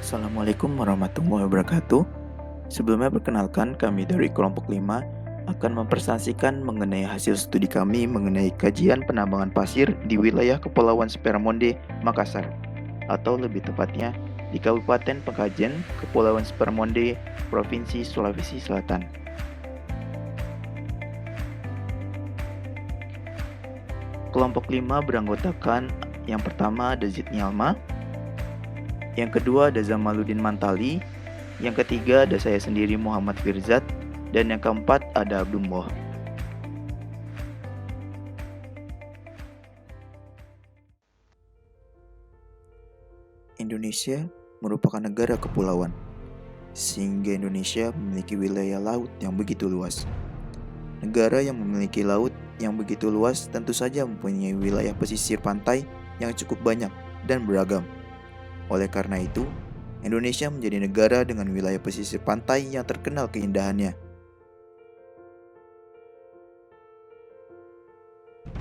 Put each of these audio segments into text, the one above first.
Assalamualaikum warahmatullahi wabarakatuh. Sebelumnya perkenalkan kami dari kelompok 5 akan mempresentasikan mengenai hasil studi kami mengenai kajian penambangan pasir di wilayah Kepulauan Spermonde, Makassar, atau lebih tepatnya di Kabupaten Pekajen, Kepulauan Spermonde, Provinsi Sulawesi Selatan. Kelompok 5 beranggotakan yang pertama ada Zidni Alma, yang kedua ada Zamaluddin Mantali, yang ketiga ada saya sendiri Muhammad Firzat, dan yang keempat ada Abdullah. Indonesia merupakan negara kepulauan, sehingga Indonesia memiliki wilayah laut yang begitu luas. Negara yang memiliki laut yang begitu luas tentu saja mempunyai wilayah pesisir pantai yang cukup banyak dan beragam. Oleh karena itu, Indonesia menjadi negara dengan wilayah pesisir pantai yang terkenal keindahannya.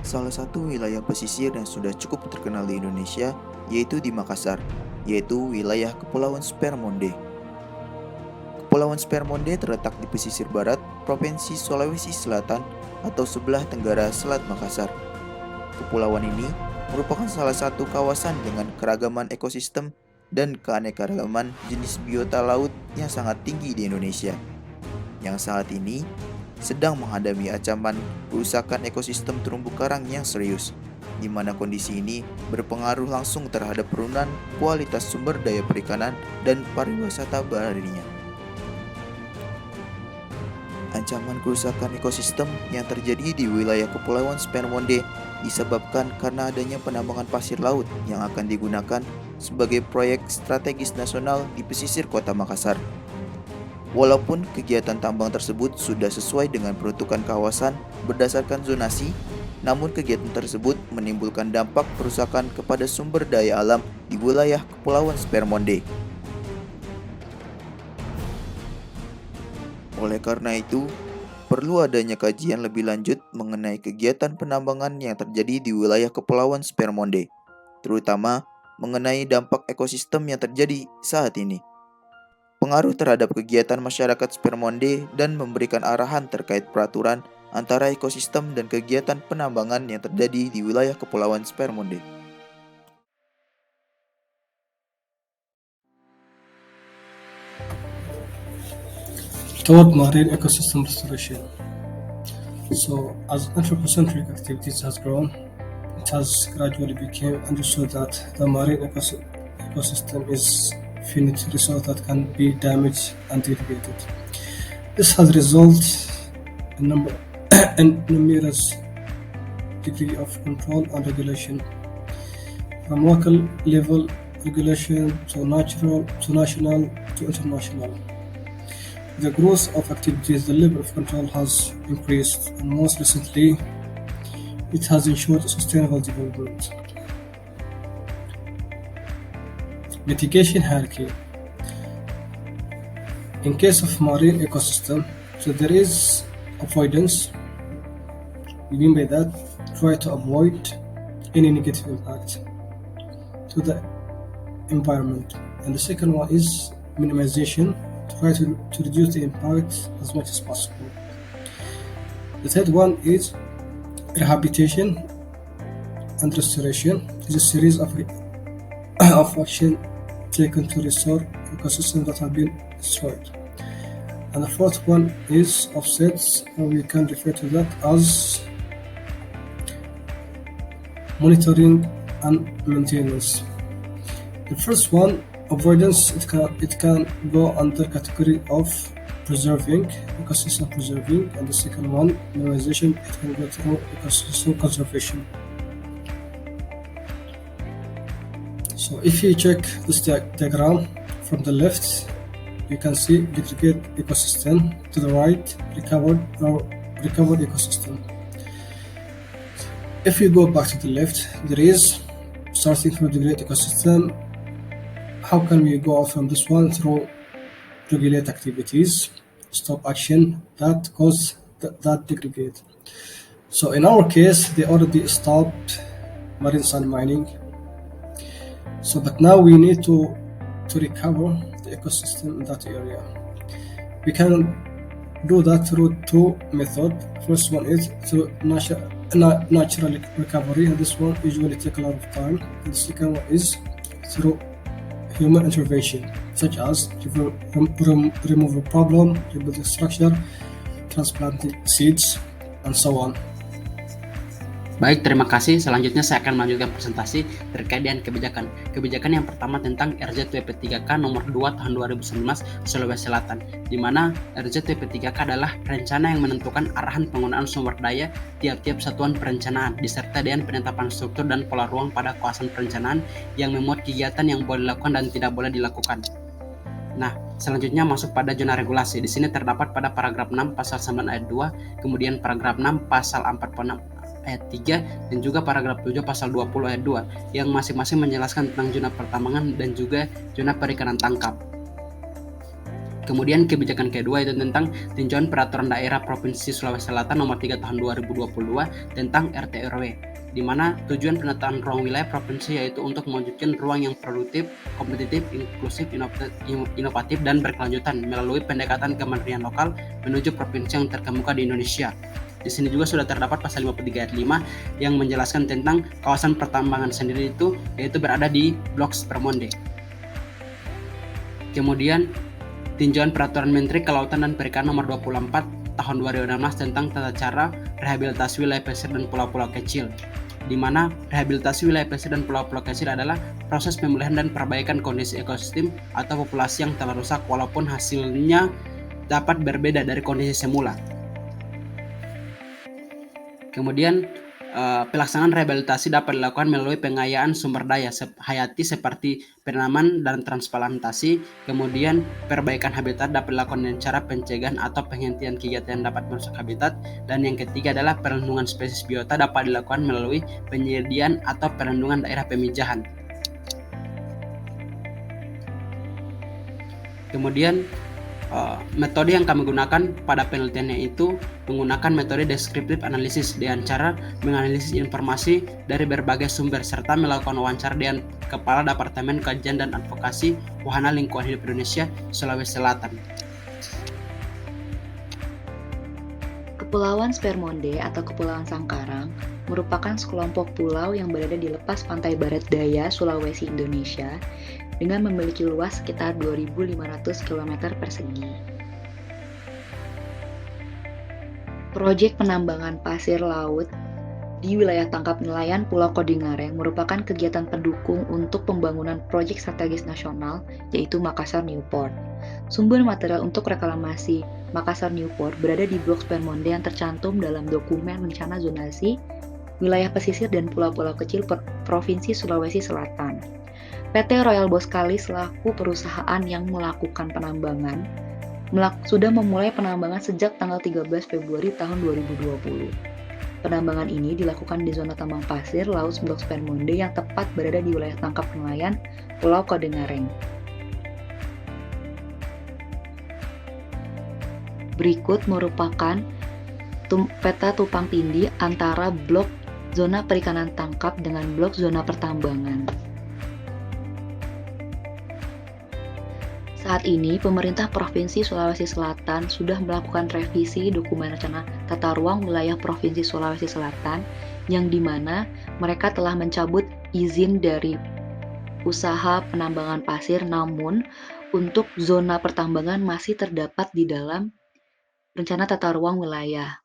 Salah satu wilayah pesisir yang sudah cukup terkenal di Indonesia yaitu di Makassar, yaitu wilayah Kepulauan Spermonde. Kepulauan Spermonde terletak di pesisir barat Provinsi Sulawesi Selatan atau sebelah tenggara Selat Makassar. Kepulauan ini merupakan salah satu kawasan dengan keragaman ekosistem dan keanekaragaman jenis biota laut yang sangat tinggi di Indonesia, yang saat ini sedang menghadapi ancaman kerusakan ekosistem terumbu karang yang serius, di mana kondisi ini berpengaruh langsung terhadap penurunan kualitas sumber daya perikanan dan pariwisata baharinya. Ancaman kerusakan ekosistem yang terjadi di wilayah Kepulauan Spermonde disebabkan karena adanya penambangan pasir laut yang akan digunakan sebagai proyek strategis nasional di pesisir kota Makassar. Walaupun kegiatan tambang tersebut sudah sesuai dengan peruntukan kawasan berdasarkan zonasi, namun kegiatan tersebut menimbulkan dampak perusakan kepada sumber daya alam di wilayah Kepulauan Spermonde. Oleh karena itu, perlu adanya kajian lebih lanjut mengenai kegiatan penambangan yang terjadi di wilayah Kepulauan Spermonde, terutama mengenai dampak ekosistem yang terjadi saat ini, pengaruh terhadap kegiatan masyarakat Spermonde, dan memberikan arahan terkait peraturan antara ekosistem dan kegiatan penambangan yang terjadi di wilayah Kepulauan Spermonde. Toward marine ecosystem restoration. So, as anthropocentric activities has grown, it has gradually become understood that the marine ecosystem is finite resource that can be damaged and degraded. This has resulted in numerous degree of control and regulation, from local level regulation to national to international. The growth of activities, the level of control has increased, and most recently, it has ensured sustainable development. Mitigation hierarchy. In case of marine ecosystem, so there is avoidance. We mean by that, try to avoid any negative impact to the environment. And the second one is minimization. Try to reduce the impact as much as possible. The third one is rehabilitation and restoration. Is a series of action taken to restore ecosystems that have been destroyed. And the fourth one is offsets, or we can refer to that as monitoring and maintenance. The first one, avoidance, it can go under category of preserving, ecosystem preserving, and the second one, minimization, it can go to ecosystem conservation. So if you check this diagram from the left, you can see degraded ecosystem, to the right, recovered ecosystem. If you go back to the left, there is, starting from degraded ecosystem, how can we go out from this one? Through regulate activities, stop action that cause that degrade. So in our case, they already stopped marine sand mining. So, but now we need to to recover the ecosystem in that area. We can do that through two methods. First one is through natural recovery, and this one usually take a lot of time. And the second one is through human intervention, such as remove a problem, rebuild the structure, transplanting seeds, and so on. Baik, terima kasih. Selanjutnya saya akan melanjutkan presentasi terkait dengan kebijakan. Kebijakan yang pertama tentang RZWP3K nomor 2 tahun 2019 Sulawesi Selatan, di mana RZWP3K adalah rencana yang menentukan arahan penggunaan sumber daya tiap-tiap satuan perencanaan, disertai dengan penetapan struktur dan pola ruang pada kawasan perencanaan yang memuat kegiatan yang boleh dilakukan dan tidak boleh dilakukan. Nah, selanjutnya masuk pada zona regulasi. Di sini terdapat pada paragraf 6 pasal 9 ayat 2, kemudian paragraf 6 pasal 46 ayat 3, dan juga paragraf 7 pasal 20 ayat 2 yang masing-masing menjelaskan tentang zona pertambangan dan juga zona perikanan tangkap. Kemudian kebijakan kedua itu tentang tinjauan peraturan daerah Provinsi Sulawesi Selatan nomor 3 tahun 2022 tentang RT/RW, di mana tujuan penataan ruang wilayah provinsi yaitu untuk mewujudkan ruang yang produktif, kompetitif, inklusif, inovatif, dan berkelanjutan melalui pendekatan kementerian lokal menuju provinsi yang terkemuka di Indonesia. Di sini juga sudah terdapat pasal 53 ayat 5 yang menjelaskan tentang kawasan pertambangan sendiri itu yaitu berada di Blok Spermonde. Kemudian tinjauan peraturan Menteri Kelautan dan Perikanan nomor 24 tahun 2016 tentang tata cara rehabilitasi wilayah pesisir dan pulau-pulau kecil, di mana rehabilitasi wilayah pesisir dan pulau-pulau kecil adalah proses pemulihan dan perbaikan kondisi ekosistem atau populasi yang telah rusak walaupun hasilnya dapat berbeda dari kondisi semula. Kemudian pelaksanaan rehabilitasi dapat dilakukan melalui pengayaan sumber daya hayati seperti penanaman dan transplantasi. Kemudian perbaikan habitat dapat dilakukan dengan cara pencegahan atau penghentian kegiatan yang dapat merusak habitat. Dan yang ketiga adalah perlindungan spesies biota dapat dilakukan melalui penyediaan atau perlindungan daerah pemijahan. Kemudian metode yang kami gunakan pada penelitiannya itu menggunakan metode descriptive analysis dengan cara menganalisis informasi dari berbagai sumber serta melakukan wawancara dengan Kepala Departemen Kajian dan Advokasi Wahana Lingkungan Hidup Indonesia Sulawesi Selatan. Kepulauan Spermonde atau Kepulauan Sangkarang merupakan sekelompok pulau yang berada di lepas pantai barat daya Sulawesi, Indonesia dengan memiliki luas sekitar 2.500 km persegi. Proyek penambangan pasir laut di wilayah tangkap nelayan Pulau Kodingareng merupakan kegiatan pendukung untuk pembangunan proyek strategis nasional yaitu Makassar Newport. Sumber material untuk reklamasi Makassar Newport berada di Blok Spermonde yang tercantum dalam dokumen rencana zonasi wilayah pesisir dan pulau-pulau kecil Provinsi Sulawesi Selatan. PT Royal Boskali selaku perusahaan yang melakukan penambangan sudah memulai penambangan sejak tanggal 13 Februari tahun 2020. Penambangan ini dilakukan di zona tambang pasir laut Blok Spermonde yang tepat berada di wilayah tangkap nelayan Pulau Kodingareng. Berikut merupakan peta tumpang tindih antara blok zona perikanan tangkap dengan blok zona pertambangan. Saat ini, pemerintah Provinsi Sulawesi Selatan sudah melakukan revisi dokumen rencana tata ruang wilayah Provinsi Sulawesi Selatan yang dimana mereka telah mencabut izin dari usaha penambangan pasir, namun untuk zona pertambangan masih terdapat di dalam rencana tata ruang wilayah.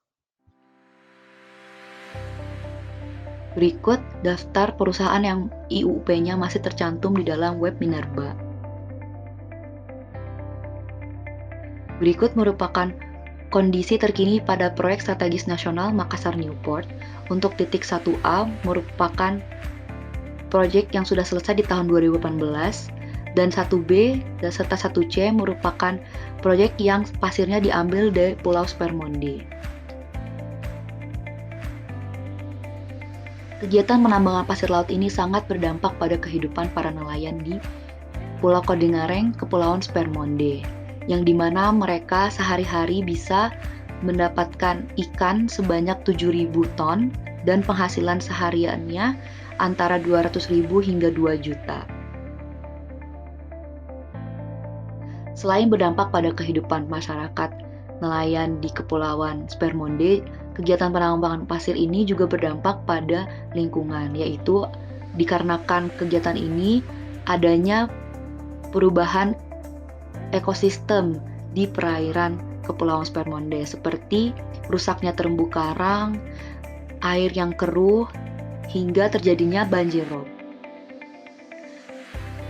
Berikut daftar perusahaan yang IUP-nya masih tercantum di dalam web Minerba. Berikut merupakan kondisi terkini pada proyek strategis nasional Makassar Newport. Untuk titik 1A merupakan proyek yang sudah selesai di tahun 2018 dan 1B dan serta 1C merupakan proyek yang pasirnya diambil dari Pulau Spermonde. Kegiatan penambangan pasir laut ini sangat berdampak pada kehidupan para nelayan di Pulau Kodingareng, Kepulauan Spermonde, yang dimana mereka sehari-hari bisa mendapatkan ikan sebanyak 7.000 ton dan penghasilan sehariannya antara 200.000 hingga 2 juta. Selain berdampak pada kehidupan masyarakat nelayan di Kepulauan Spermonde, kegiatan penambangan pasir ini juga berdampak pada lingkungan, yaitu dikarenakan kegiatan ini adanya perubahan ekosistem di perairan Kepulauan Spermonde seperti rusaknya terumbu karang, air yang keruh, hingga terjadinya banjir rob.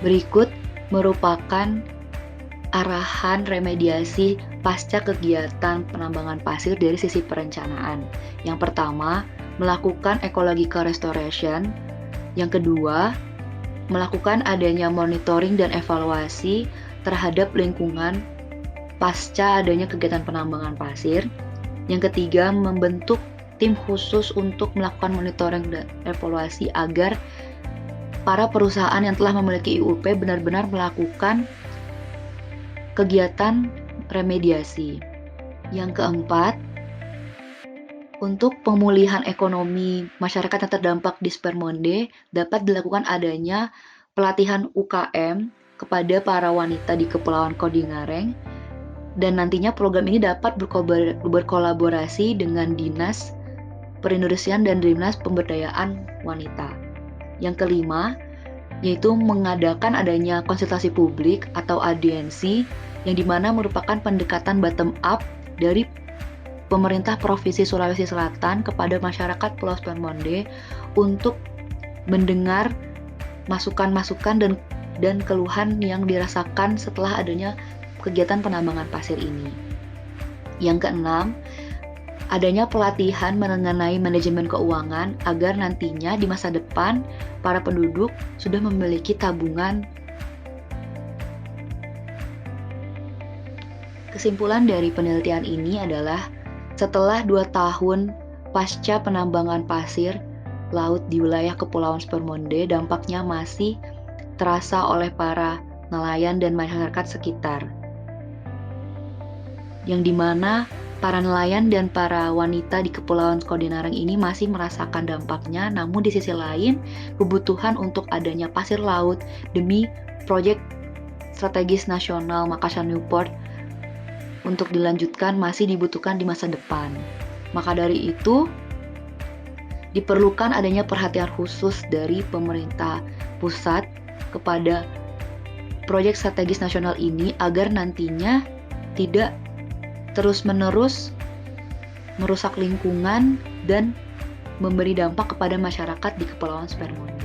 Berikut merupakan arahan remediasi pasca kegiatan penambangan pasir dari sisi perencanaan. Yang pertama, melakukan ecological restoration. Yang kedua, melakukan adanya monitoring dan evaluasi terhadap lingkungan pasca adanya kegiatan penambangan pasir. Yang ketiga, membentuk tim khusus untuk melakukan monitoring dan evaluasi agar para perusahaan yang telah memiliki IUP benar-benar melakukan kegiatan remediasi. Yang keempat, untuk pemulihan ekonomi masyarakat yang terdampak di Spermonde dapat dilakukan adanya pelatihan UKM kepada para wanita di Kepulauan Kodingareng, dan nantinya program ini dapat berkolaborasi dengan Dinas Perindustrian dan Dinas Pemberdayaan Wanita. Yang kelima, yaitu mengadakan adanya konsultasi publik atau audiensi yang dimana merupakan pendekatan bottom up dari pemerintah Provinsi Sulawesi Selatan kepada masyarakat Pulau Spermonde untuk mendengar masukan-masukan dan keluhan yang dirasakan setelah adanya kegiatan penambangan pasir ini. Yang keenam, adanya pelatihan mengenai manajemen keuangan agar nantinya di masa depan para penduduk sudah memiliki tabungan. Kesimpulan dari penelitian ini adalah setelah 2 tahun pasca penambangan pasir laut di wilayah Kepulauan Spermonde, dampaknya masih terasa oleh para nelayan dan masyarakat sekitar, yang dimana para nelayan dan para wanita di Kepulauan Kodingareng ini masih merasakan dampaknya. Namun di sisi lain, kebutuhan untuk adanya pasir laut demi proyek strategis nasional Makassar Newport untuk dilanjutkan masih dibutuhkan di masa depan. Maka dari itu, diperlukan adanya perhatian khusus dari pemerintah pusat kepada proyek strategis nasional ini agar nantinya tidak terus-menerus merusak lingkungan dan memberi dampak kepada masyarakat di Kepulauan Spermonde.